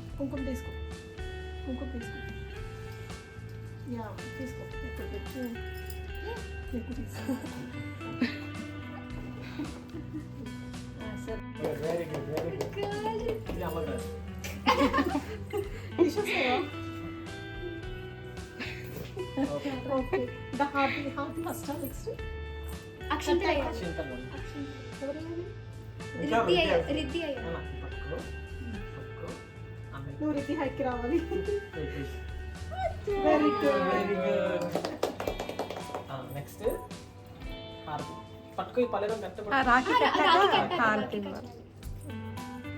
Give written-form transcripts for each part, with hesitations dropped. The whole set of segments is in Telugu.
కుంకుమ తీసుకో యా తీసుకో very good okay the heart first next అక్షంతలు నువ్వు రితి హైకి రావాలి వెరీ గుడ్ నెక్స్ట్ హారతి పట్టుకో ఈ పల్లెలో మెత్త రాఖీ కట్టాక హారతి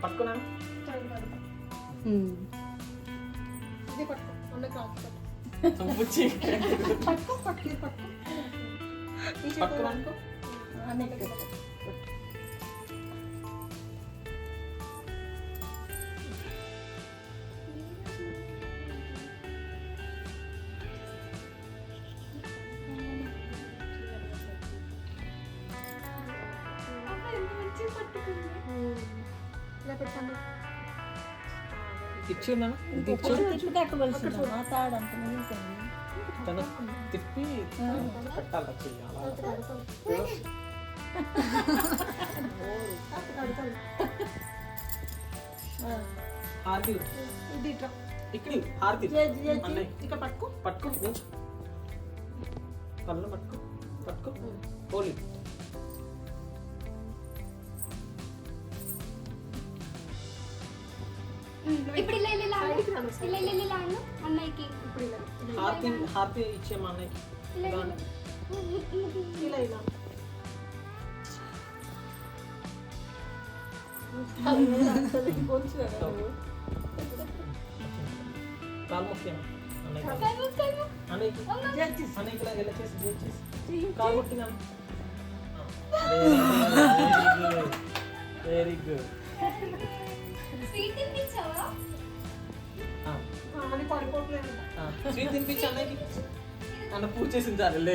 పట్టుకున్నా ఇది పట్టుకో అన్న కాదు తుంపుచ్చి పట్టుకో ఈ చేతిలో పట్టుకున్నా పట్టుకో అన్నకి ఇలా పెట్టండి ఇచ్చున్నా తన తిప్పి పెట్టాలి చెయ్యాలి హారతి ఇది ఇట్లా ఇక్కడ హారతి అన్నయ్య ఇక్కడ పట్టుకో నుంచి కళ్ళు పట్టుకో పోలి ఇప్పుడు ఇలా అన్నయ్యకి హారతి ఇచ్చేమా అన్నయ్యకి ఇలా కాలు ముఖ్యం అన్నయ్యకి అన్నయ్యకి ఇలా చేసి కాలు ముట్టినా వెరీ గుడ్ స్వీట్ తినిపించావా అని పడిపోట్లేదు స్వీట్ తినిపించి అన్నయ్యకి అన్న పూజ చేసింది సార్ లే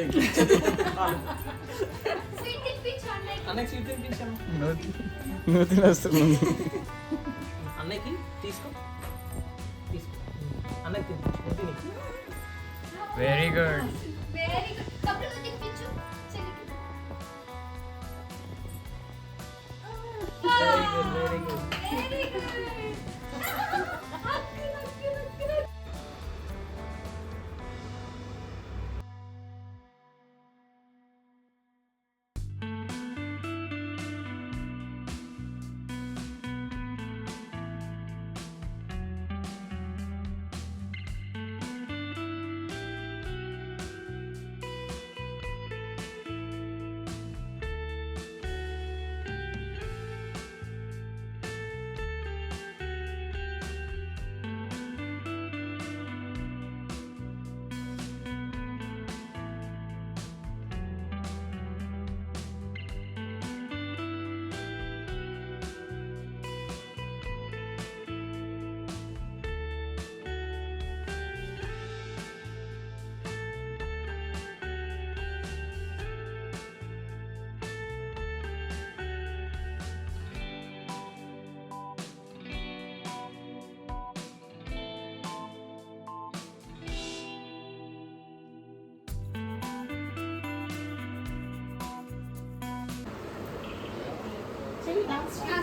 స్వీట్ తినిపించు అన్నయ్యకి అన్నయ్యకి స్వీట్ తినిపించాము అన్నయ్యకి తీసుకో అన్నయ్యకి తినిపించు వెరీ గుడ్ తప్పుడు తినిపించు చెల్లికి వెరీ గుడ్ వెరీ గుడ్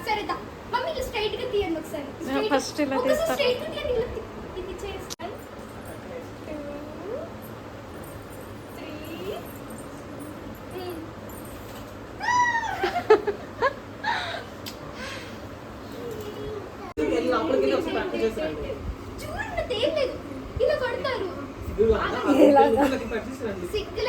సరే దా మమ్మీ ఇలా స్ట్రైట్ గా తీయండి ఒకసారి ఫస్ట్ ఇలా తీస్తా స్ట్రైట్ గా తీయండి ఇలా ఇది చేస్తాను 2 3 చూడండి తేలేదు ఇలా కొడతారు సిగ్గులే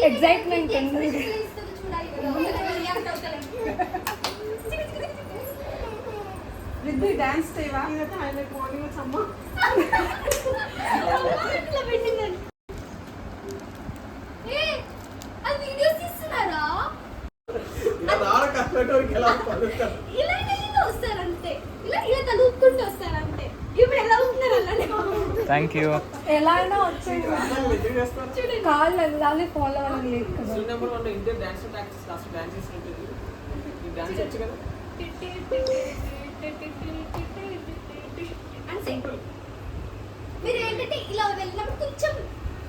ఎగ్జైట్మెంట్ డాన్స్ చేయవా ఇదైతే హైలైట్ మార్నింగ్ వచ్చి అమ్మ ఇట్లా పెట్టిందండి. ఏ, అది వీడియోస్ తీస్తున్నారా? ఇలా ఇలా వస్తారంతే. ఇలా ఇలా తలుపుకుంటూ వస్తారంతే. ఇప్పుడు ఎలా ఉంటున్నారు అలానే. Thank you. ఎలా అయినా వచ్చేది చూడండి. కాళ్ళు వెళ్ళాలి ఫాలో అవ్వడం లేదు కదా. Number 1 Indian dance practice class dance చేసినట్టు ఈ డాన్స్ వచ్చు కదా అంతే. మీరు ఏంటంటే ఇలా వెళ్ళినప్పుడు కొంచెం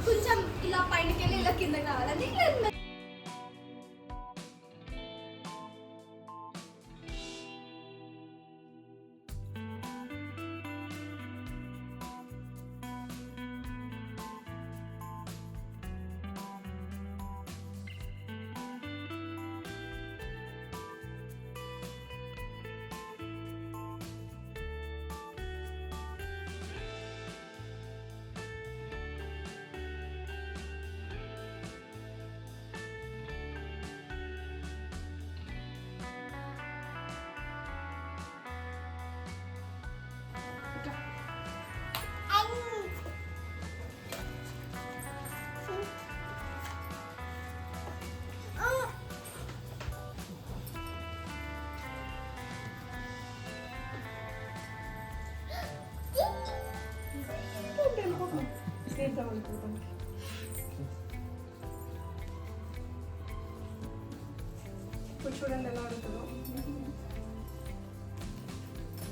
కొంచెం ఇలా పైనకి వెళ్ళి ఇలా కిందకి రావాలంటే ఇలా ఇప్పుడు చూడండి ఎలా ఆడుతుందో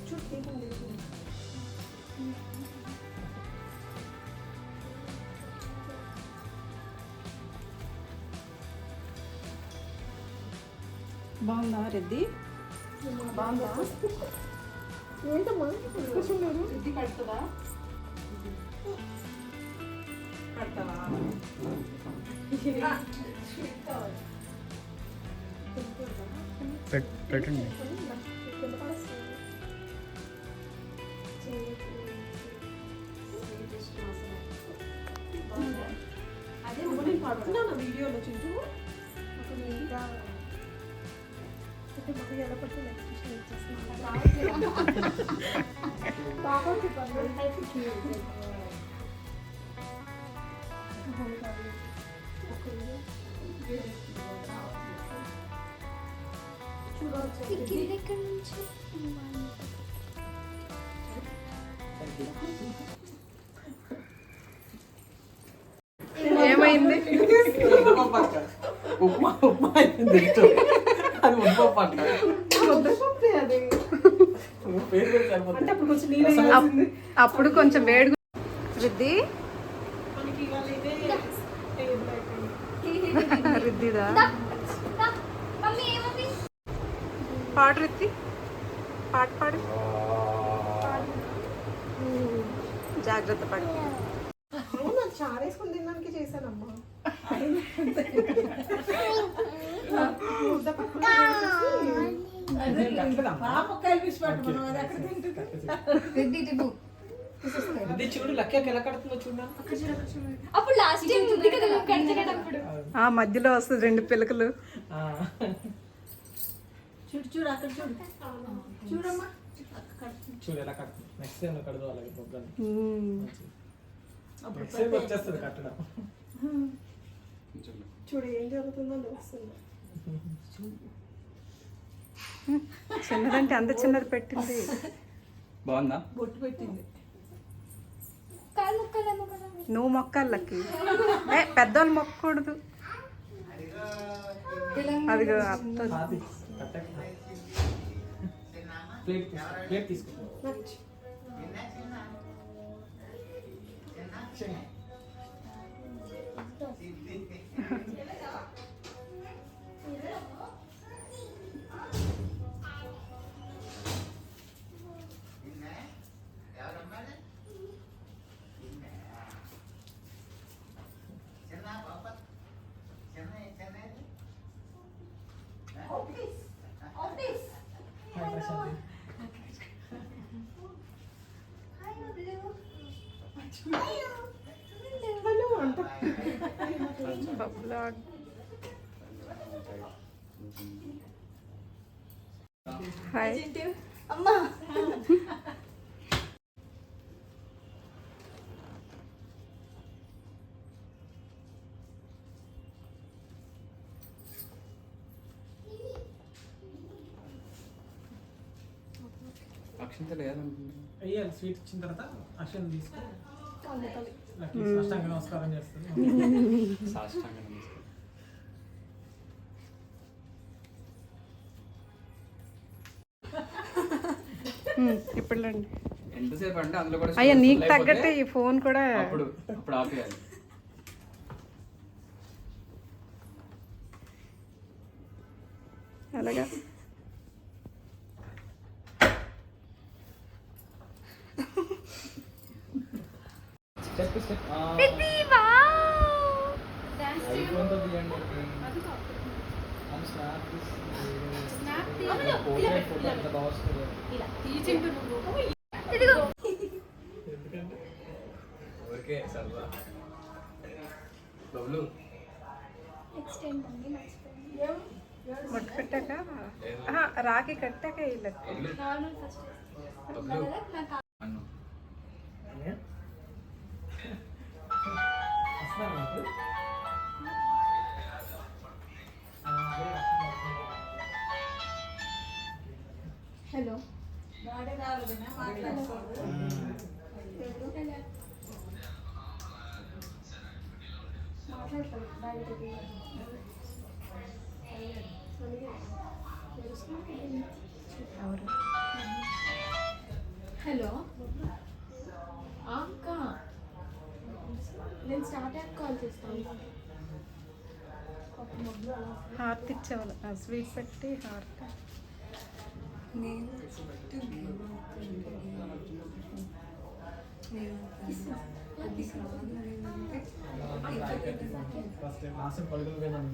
చూడండి బాగుందా రెడ్డి? బాగుందా? ఏంటమ్మా కూర్చున్నారు రెడ్డి కడుతుందా? కడతావా? పెట్టండి. అదే నేను పడుతున్నాను వీడియోలో చింటూ అప్పుడు ఇంకా అంటే మళ్ళీ ఎలా పడుతుంది ఎక్స్ప్రెషన్ ఇచ్చేస్తున్నాను బాబాకి ఎక్కడి నుంచి ఏమైంది? ఉప్మా ఉప్మా అయింది అది ఉప్మా పట్ట అది పేరు పెట్టి అంటే సరిపోతుంది. అప్పుడు కొంచెం నీళ్ళు అప్పుడు కొంచెం వేడి రిద్ది మనకి ఇవాళ ఇదే టేబుల్ అయిపోయింది రిద్దిదా? మమ్మీ ఏమంది? పాడు రిద్ది, పాట పాడు. జాగ్రత్త పడు. అవును అది చారేసుకుని తినడానికి చేశానమ్మా ముద్ద పక్కన ఇది చూడు లక్కకి ఎలా కడుతుందో చూడన్నా. అప్పుడు లాస్ట్ టైం ఉంది కదా నువ్వు కడతనేటప్పుడు. ఆ మధ్యలో వస్తుంది 2 పిలకలు. చూడు అక్కడ చూడు చూడమ్మా చూడు ఎలా కడుతుంది. నెక్స్ట్ టైం కడదు అలాగే మొగ్గని. మ్మ్. నెక్స్ట్ టైం వచ్చేస్తుంది కట్టడం. చూడు ఏం జరుగుతుందో తెలుస్తుంది చిన్నదంటే అంత చిన్నది పెట్టింది. బాగుందా? బొట్టు పెట్టింది కాలు ముక్కలేమో కదా. నువ్వు మొక్కలకి పెద్దోళ్ళు మొక్కకూడదు. అదిగో అత్త అది కట్టక. ప్లేట్ తీసుకో. బబ్లాడ్. హాయ్. అమ్మా అక్షంతలు వేయాలనుకుంటున్నాను. అయ్యాలి స్వీట్ ఇచ్చిన తర్వాత అక్షయం తీసుకొని అందుకని లక్కీ సాష్టాంగ నమస్కారం చేస్తుంది. సాష్టాంగ నమస్కారం. ఇప్పుడు రండి. ఎంతసేపు అంటే అందులో కూడా అయ్యా నీకు full అయిపోతే తగ్గట్టు ఈ ఫోన్ కూడా అప్పుడు అప్పుడు ఆపేయాలి. అలాగా స్టెప్ స్టెప్ ఇది వావ్ ఐఫోన్తో తీయండి. అని స్నాప్ పోర్ట్రేట్ ఫోటో ఎంత బాగా వస్తుంది. ఇదిగో ఓకే సర్వా బబ్లు నెక్స్ట్ ఏంటండి మర్చిపోయాను మొట్టు కట్టాక రాఖీ కట్టాక వీళ్ళకి బబ్లు నార్మల్ ఫస్ట్ బబ్లు నాకు అన్ను వస్తున్నాను నాకు. హలో హలో అక్క నేను స్టార్ట్ అయ్యాక కాల్ చేస్తాను. హారతి ఇచ్చేవాళ్ళు స్వీట్ పెట్టి హారతి ఫస్ట్ టైం లాస్ట్ టైం పడుకుని పోయినాను.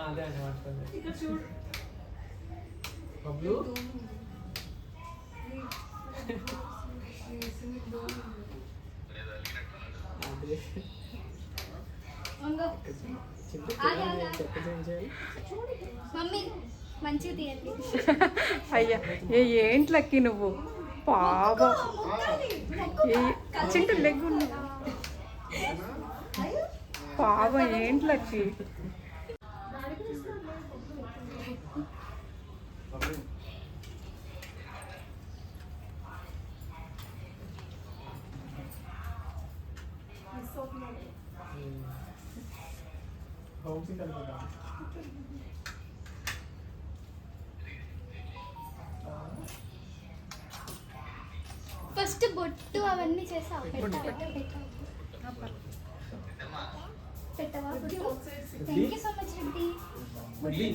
అదే అండి మర్చిపోయింది. బబ్లు మమ్మీ మంచిగా తీయండి. అయ్యా ఏంటి లక్కి నువ్వు పాపం చింటూ లెగ్గు పాపం ఏంటి లక్కి హౌసింగ్ కలిపి ఫస్ట్ బొట్టు అవన్నీ చేసావు పెట్టవా thank you so much Reddy. మళ్ళీ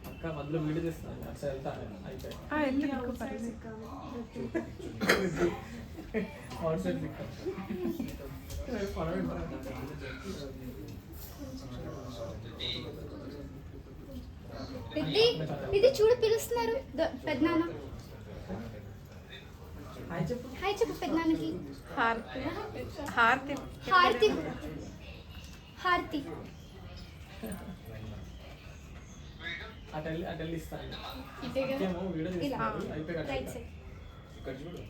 అక్క మధ్యలో వీడియో తీస్తాను అట్లా వెళ్తాను అయిపోయి ఎందుకు పర్లేదు అవుట్ సైడ్ దిక్కు రెడ్డి ఇది చూడు పిలుస్తున్నారు పెద్దనాన్న. హాయ్ చెప్పు పెద్దనాన్నకి. హారతి హారతి హారతి హారతి అటు వెళ్ళి ఇస్తాను. ఇదేగా ఏమో వీడియో ఇలా తీస్తాను అయిపోయి రైట్ సైడ్. ఇక్కడ చూడు.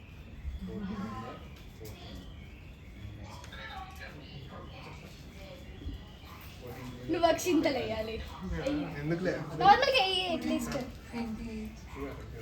నువ్వు అక్షింతలు వేయాలి. ఎందుకులే నార్మల్గా అట్లీస్ట్ చూడు అక్కడ.